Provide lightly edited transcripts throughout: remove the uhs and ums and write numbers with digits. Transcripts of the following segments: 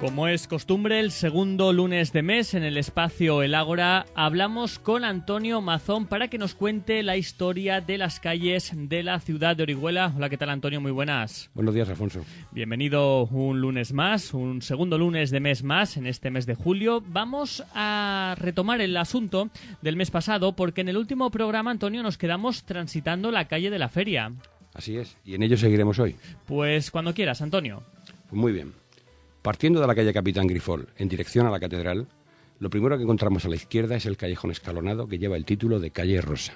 Como es costumbre, el segundo lunes de mes en el espacio El Ágora hablamos con Antonio Mazón para que nos cuente la historia de las calles de la ciudad de Orihuela. Hola, ¿qué tal, Antonio? Muy buenas. Buenos días, Alfonso. Bienvenido un lunes más, un segundo lunes de mes más en este mes de julio. Vamos a retomar el asunto del mes pasado porque en el último programa, Antonio, nos quedamos transitando la calle de la Feria. Así es, y en ello seguiremos hoy. Pues cuando quieras, Antonio. Pues muy bien. Partiendo de la calle Capitán Grifol en dirección a la catedral, lo primero que encontramos a la izquierda es el callejón escalonado que lleva el título de Calle Rosa.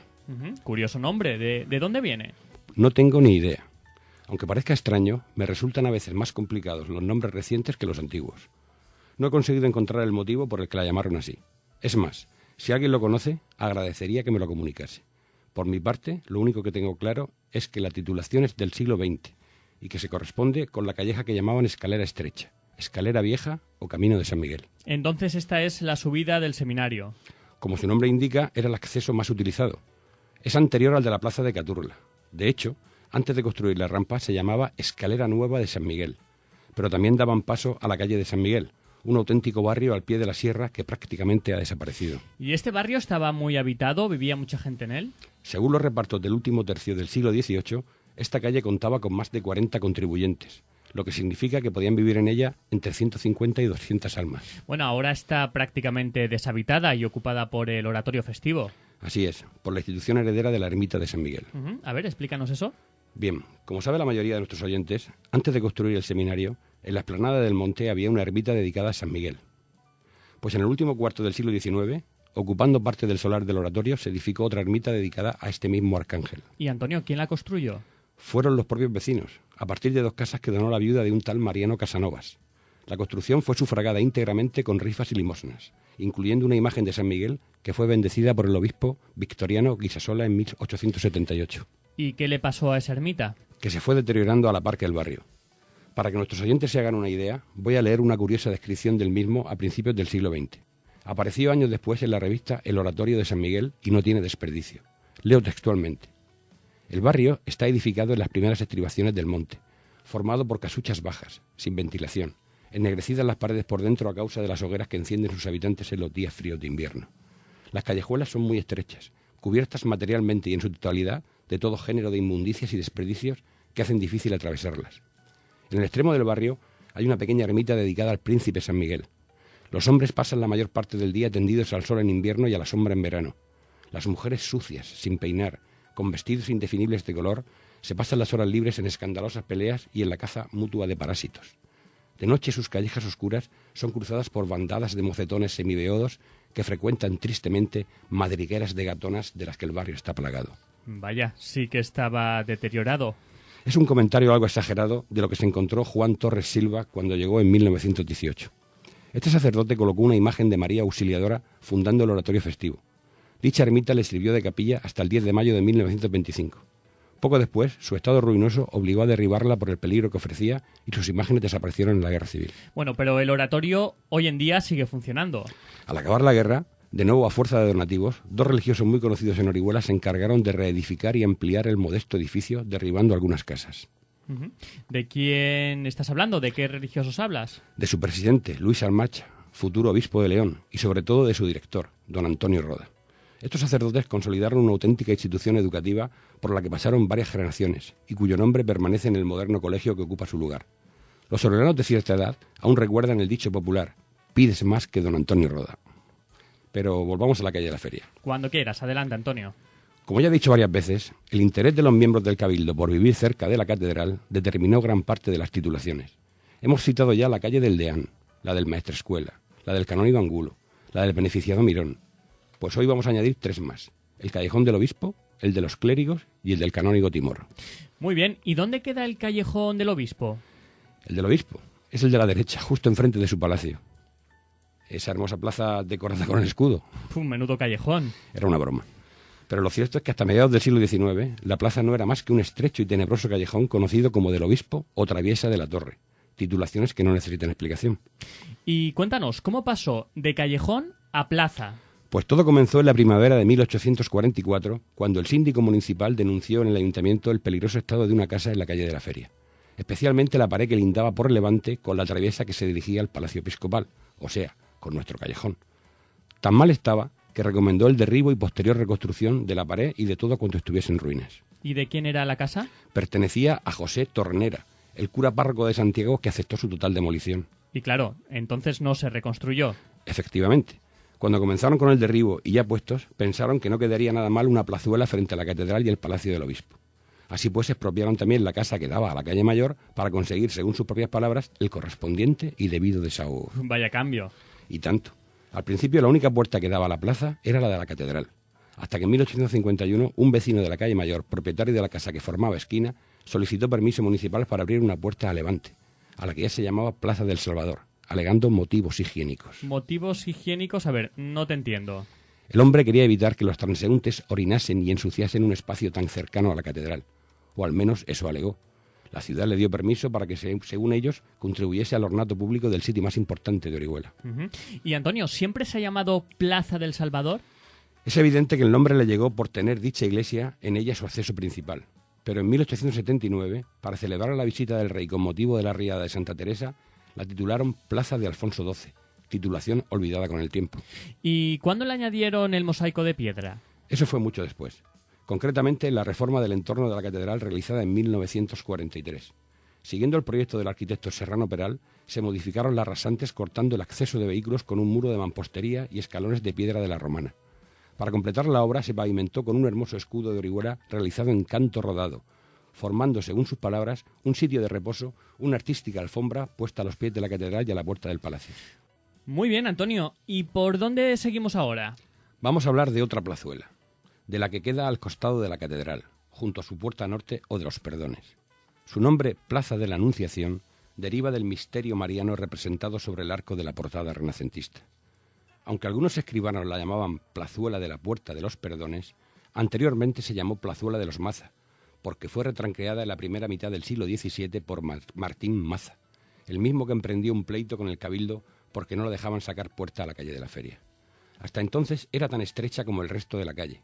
Curioso nombre. ¿De dónde viene? No tengo ni idea. Aunque parezca extraño, me resultan a veces más complicados los nombres recientes que los antiguos. No he conseguido encontrar el motivo por el que la llamaron así. Es más, si alguien lo conoce, agradecería que me lo comunicase. Por mi parte, lo único que tengo claro es que la titulación es del siglo XX y que se corresponde con la calleja que llamaban Escalera Estrecha, Escalera Vieja o Camino de San Miguel. Entonces esta es la subida del seminario. Como su nombre indica, era el acceso más utilizado. Es anterior al de la plaza de Caturla. De hecho, antes de construir la rampa se llamaba Escalera Nueva de San Miguel, pero también daban paso a la calle de San Miguel, un auténtico barrio al pie de la sierra que prácticamente ha desaparecido. ¿Y este barrio estaba muy habitado? ¿Vivía mucha gente en él? Según los repartos del último tercio del siglo XVIII, esta calle contaba con más de 40 contribuyentes, lo que significa que podían vivir en ella entre 150 y 200 almas. Bueno, ahora está prácticamente deshabitada y ocupada por el oratorio festivo. Así es, por la institución heredera de la ermita de San Miguel. A ver, explícanos eso. Bien, como sabe la mayoría de nuestros oyentes, antes de construir el seminario, en la explanada del monte había una ermita dedicada a San Miguel. Pues en el último cuarto del siglo XIX, ocupando parte del solar del oratorio, se edificó otra ermita dedicada a este mismo arcángel. ¿Y Antonio, quién la construyó? Fueron los propios vecinos, a partir de 2 casas que donó la viuda de un tal Mariano Casanovas. La construcción fue sufragada íntegramente con rifas y limosnas, incluyendo una imagen de San Miguel que fue bendecida por el obispo Victoriano Guisasola en 1878. ¿Y qué le pasó a esa ermita? Que se fue deteriorando a la par que el barrio. Para que nuestros oyentes se hagan una idea, voy a leer una curiosa descripción del mismo a principios del siglo XX. Apareció años después en la revista El Oratorio de San Miguel y no tiene desperdicio. Leo textualmente. El barrio está edificado en las primeras estribaciones del monte, formado por casuchas bajas, sin ventilación, ennegrecidas las paredes por dentro a causa de las hogueras que encienden sus habitantes en los días fríos de invierno. Las callejuelas son muy estrechas, cubiertas materialmente y en su totalidad de todo género de inmundicias y desperdicios que hacen difícil atravesarlas. En el extremo del barrio hay una pequeña ermita dedicada al príncipe San Miguel. Los hombres pasan la mayor parte del día tendidos al sol en invierno y a la sombra en verano. Las mujeres sucias, sin peinar, con vestidos indefinibles de color, se pasan las horas libres en escandalosas peleas y en la caza mutua de parásitos. De noche sus callejas oscuras son cruzadas por bandadas de mocetones semibeodos que frecuentan tristemente madrigueras de gatonas de las que el barrio está plagado. Vaya, sí que estaba deteriorado. Es un comentario algo exagerado de lo que se encontró Juan Torres Silva cuando llegó en 1918. Este sacerdote colocó una imagen de María Auxiliadora fundando el oratorio festivo. Dicha ermita le sirvió de capilla hasta el 10 de mayo de 1925. Poco después, su estado ruinoso obligó a derribarla por el peligro que ofrecía y sus imágenes desaparecieron en la Guerra Civil. Bueno, pero el oratorio hoy en día sigue funcionando. Al acabar la guerra, de nuevo a fuerza de donativos, 2 religiosos muy conocidos en Orihuela se encargaron de reedificar y ampliar el modesto edificio, derribando algunas casas. ¿De quién estás hablando? ¿De qué religiosos hablas? De su presidente, Luis Almacha, futuro obispo de León, y sobre todo de su director, don Antonio Roda. Estos sacerdotes consolidaron una auténtica institución educativa por la que pasaron varias generaciones y cuyo nombre permanece en el moderno colegio que ocupa su lugar. Los orelanos de cierta edad aún recuerdan el dicho popular, pides más que don Antonio Roda. Pero volvamos a la calle de la Feria. Cuando quieras, adelante, Antonio. Como ya he dicho varias veces, el interés de los miembros del Cabildo por vivir cerca de la catedral determinó gran parte de las titulaciones. Hemos citado ya la calle del Deán, la del Maestrescuela, la del Canónigo Angulo, la del Beneficiado Mirón. Pues hoy vamos a añadir 3 más. El Callejón del Obispo, el de los Clérigos y el del Canónigo Timor. Muy bien. ¿Y dónde queda el Callejón del Obispo? El del Obispo es el de la derecha, justo enfrente de su palacio. Esa hermosa plaza decorada con el escudo. Menudo callejón. Era una broma. Pero lo cierto es que hasta mediados del siglo XIX la plaza no era más que un estrecho y tenebroso callejón conocido como del Obispo o Traviesa de la Torre. Titulaciones que no necesitan explicación. Y cuéntanos, ¿cómo pasó de callejón a plaza? Pues todo comenzó en la primavera de 1844, cuando el síndico municipal denunció en el ayuntamiento el peligroso estado de una casa en la calle de la Feria. especialmente la pared que lindaba por el levante con la traviesa que se dirigía al Palacio Episcopal, o sea, con nuestro callejón. Tan mal estaba que recomendó el derribo y posterior reconstrucción de la pared y de todo cuanto estuviese en ruinas. ¿Y de quién era la casa? Pertenecía a José Tornera, el cura párroco de Santiago, que aceptó su total demolición. Y claro, entonces no se reconstruyó. Efectivamente. Cuando comenzaron con el derribo y ya puestos, pensaron que no quedaría nada mal una plazuela frente a la catedral y el palacio del obispo. Así pues, expropiaron también la casa que daba a la calle Mayor para conseguir, según sus propias palabras, el correspondiente y debido desahogo. Vaya cambio. Y tanto. Al principio la única puerta que daba a la plaza era la de la catedral, hasta que en 1851 un vecino de la calle Mayor, propietario de la casa que formaba esquina, solicitó permiso municipal para abrir una puerta a levante, a la que ya se llamaba Plaza del Salvador, alegando motivos higiénicos. ¿Motivos higiénicos? A ver, no te entiendo. El hombre quería evitar que los transeúntes orinasen y ensuciasen un espacio tan cercano a la catedral, o al menos eso alegó. La ciudad le dio permiso para que, según ellos, contribuyese al ornato público del sitio más importante de Orihuela. Y Antonio, ¿siempre se ha llamado Plaza del Salvador? Es evidente que el nombre le llegó por tener dicha iglesia en ella su acceso principal. Pero en 1879, para celebrar la visita del rey con motivo de la riada de Santa Teresa, la titularon Plaza de Alfonso XII, titulación olvidada con el tiempo. ¿Y cuándo le añadieron el mosaico de piedra? Eso fue mucho después. Concretamente en la reforma del entorno de la catedral realizada en 1943. Siguiendo el proyecto del arquitecto Serrano Peral, se modificaron las rasantes cortando el acceso de vehículos con un muro de mampostería y escalones de piedra de la romana. Para completar la obra se pavimentó con un hermoso escudo de Orihuela realizado en canto rodado, formando, según sus palabras, un sitio de reposo, una artística alfombra puesta a los pies de la catedral y a la puerta del palacio. Muy bien, Antonio. ¿Y por dónde seguimos ahora? Vamos a hablar de otra plazuela, de la que queda al costado de la catedral, junto a su puerta norte o de los Perdones. Su nombre, Plaza de la Anunciación, deriva del misterio mariano representado sobre el arco de la portada renacentista. Aunque algunos escribanos la llamaban Plazuela de la Puerta de los Perdones, anteriormente se llamó Plazuela de los Maza, porque fue retranqueada en la primera mitad del siglo XVII por Martín Maza, el mismo que emprendió un pleito con el cabildo porque no lo dejaban sacar puerta a la calle de la Feria. Hasta entonces era tan estrecha como el resto de la calle.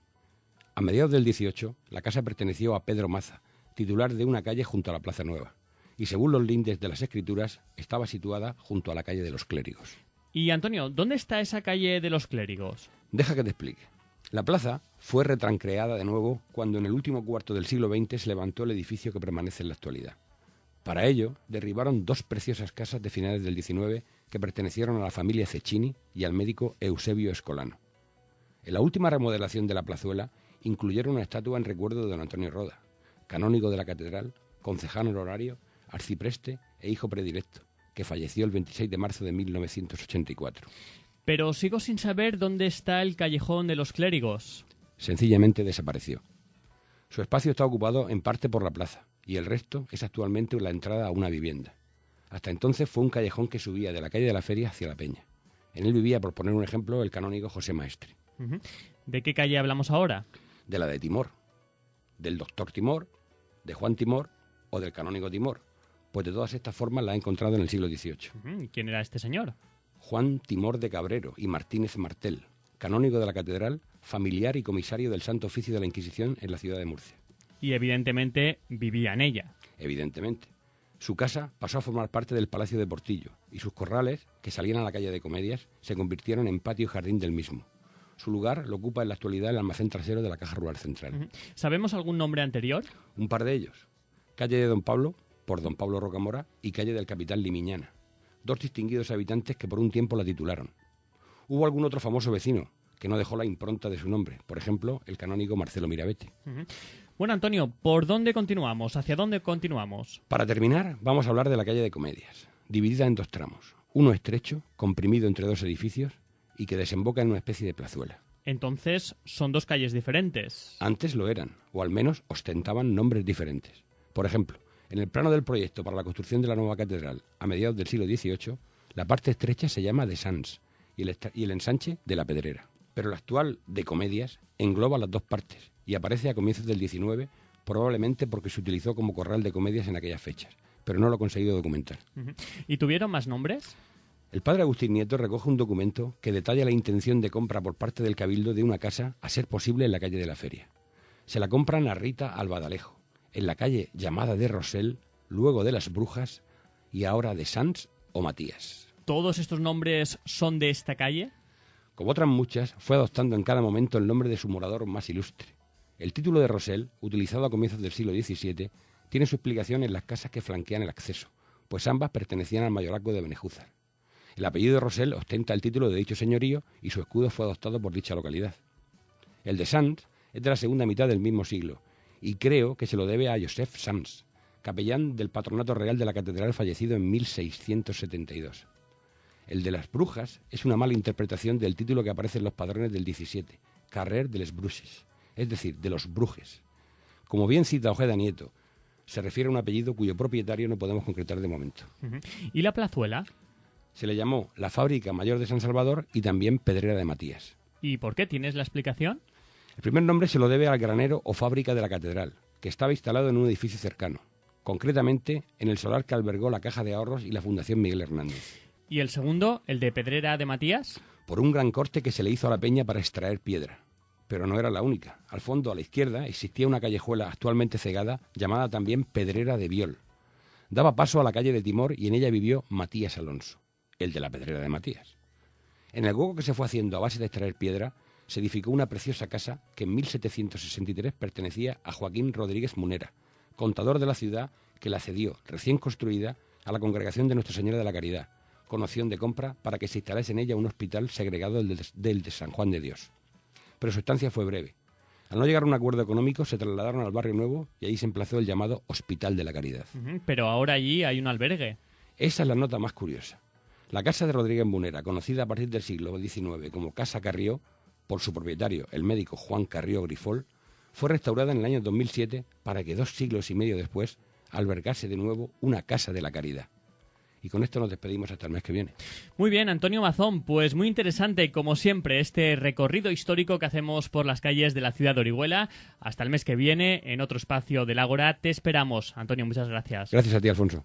A mediados del 18, la casa perteneció a Pedro Maza, titular de una calle junto a la Plaza Nueva, y según los lindes de las escrituras, estaba situada junto a la calle de los Clérigos. Y Antonio, ¿dónde está esa calle de los Clérigos? Deja que te explique. La plaza fue retranqueada de nuevo cuando en el último cuarto del siglo XX se levantó el edificio que permanece en la actualidad. Para ello, derribaron dos preciosas casas de finales del XIX que pertenecieron a la familia Cecchini y al médico Eusebio Escolano. En la última remodelación de la plazuela incluyeron una estatua en recuerdo de don Antonio Roda, canónigo de la catedral, concejal honorario, arcipreste e hijo predilecto, que falleció el 26 de marzo de 1984. Pero sigo sin saber dónde está el callejón de los Clérigos. Sencillamente desapareció. Su espacio está ocupado en parte por la plaza y el resto es actualmente la entrada a una vivienda. Hasta entonces fue un callejón que subía de la calle de la Feria hacia la Peña. En él vivía, por poner un ejemplo, el canónigo José Maestre. ¿De qué calle hablamos ahora? De la de Timor, del doctor Timor, de Juan Timor o del canónigo Timor, pues de todas estas formas la ha encontrado en el siglo XVIII. ¿Quién era este señor? Juan Timor de Cabrero y Martínez Martel, canónigo de la catedral, familiar y comisario del Santo Oficio de la Inquisición en la ciudad de Murcia. Y evidentemente vivía en ella. Evidentemente. Su casa pasó a formar parte del Palacio de Portillo y sus corrales, que salían a la calle de Comedias, se convirtieron en patio y jardín del mismo. Su lugar lo ocupa en la actualidad el almacén trasero de la Caja Rural Central. ¿Sabemos algún nombre anterior? Un par de ellos. Calle de Don Pablo, por Don Pablo Rocamora, y calle del Capitán Limiñana, dos distinguidos habitantes que por un tiempo la titularon. Hubo algún otro famoso vecino que no dejó la impronta de su nombre, por ejemplo, el canónigo Marcelo Mirabete. Bueno, Antonio, ¿por dónde continuamos? ¿Hacia dónde continuamos? Para terminar, vamos a hablar de la calle de Comedias, dividida en dos tramos, uno estrecho, comprimido entre dos edificios, y que desemboca en una especie de plazuela. Entonces, son dos calles diferentes. Antes lo eran, o al menos ostentaban nombres diferentes. Por ejemplo, en el plano del proyecto para la construcción de la nueva catedral a mediados del siglo XVIII, la parte estrecha se llama de Sans y el ensanche de la Pedrera. Pero la actual de Comedias engloba las dos partes y aparece a comienzos del XIX, probablemente porque se utilizó como corral de comedias en aquellas fechas, pero no lo he conseguido documentar. ¿Y tuvieron más nombres? El padre Agustín Nieto recoge un documento que detalla la intención de compra por parte del Cabildo de una casa, a ser posible, en la calle de la Feria. Se la compran a Rita Albadalejo, en la calle llamada de Rosell, luego de Las Brujas y ahora de Sans o Matías. ¿Todos estos nombres son de esta calle? Como otras muchas, fue adoptando en cada momento el nombre de su morador más ilustre. El título de Rosell, utilizado a comienzos del siglo XVII, tiene su explicación en las casas que flanquean el acceso, pues ambas pertenecían al mayorazgo de Benejúzar. El apellido de Rosell ostenta el título de dicho señorío y su escudo fue adoptado por dicha localidad. El de Sans es de la segunda mitad del mismo siglo, y creo que se lo debe a Joseph Sans, capellán del Patronato Real de la Catedral fallecido en 1672. El de Las Brujas es una mala interpretación del título que aparece en los padrones del 17, Carrer de les Bruixes, es decir, de los Brujes. Como bien cita Ojeda Nieto, se refiere a un apellido cuyo propietario no podemos concretar de momento. ¿Y la plazuela? Se le llamó la Fábrica Mayor de San Salvador y también Pedrera de Matías. ¿Y por qué? ¿Tienes la explicación? El primer nombre se lo debe al granero o fábrica de la catedral, que estaba instalado en un edificio cercano, concretamente en el solar que albergó la Caja de Ahorros y la Fundación Miguel Hernández. ¿Y el segundo, el de Pedrera de Matías? Por un gran corte que se le hizo a la peña para extraer piedra. Pero no era la única. Al fondo, a la izquierda, existía una callejuela actualmente cegada, llamada también Pedrera de Viol. Daba paso a la calle de Timor y en ella vivió Matías Alonso, el de la Pedrera de Matías. En el hueco que se fue haciendo a base de extraer piedra, se edificó una preciosa casa que en 1763 pertenecía a Joaquín Rodríguez Munera, contador de la ciudad, que la cedió, recién construida, a la Congregación de Nuestra Señora de la Caridad, con opción de compra para que se instalase en ella un hospital segregado del de San Juan de Dios. Pero su estancia fue breve. Al no llegar a un acuerdo económico, se trasladaron al Barrio Nuevo y allí se emplazó el llamado Hospital de la Caridad. Pero ahora allí hay un albergue. Esa es la nota más curiosa. La casa de Rodríguez Munera, conocida a partir del siglo XIX como Casa Carrió, por su propietario, el médico Juan Carrió Grifol, fue restaurada en el año 2007 para que 2 siglos y medio después albergase de nuevo una Casa de la Caridad. Y con esto nos despedimos hasta el mes que viene. Muy bien, Antonio Mazón, pues muy interesante, como siempre, este recorrido histórico que hacemos por las calles de la ciudad de Orihuela. Hasta el mes que viene, en otro espacio del Ágora, te esperamos. Antonio, muchas gracias. Gracias a ti, Alfonso.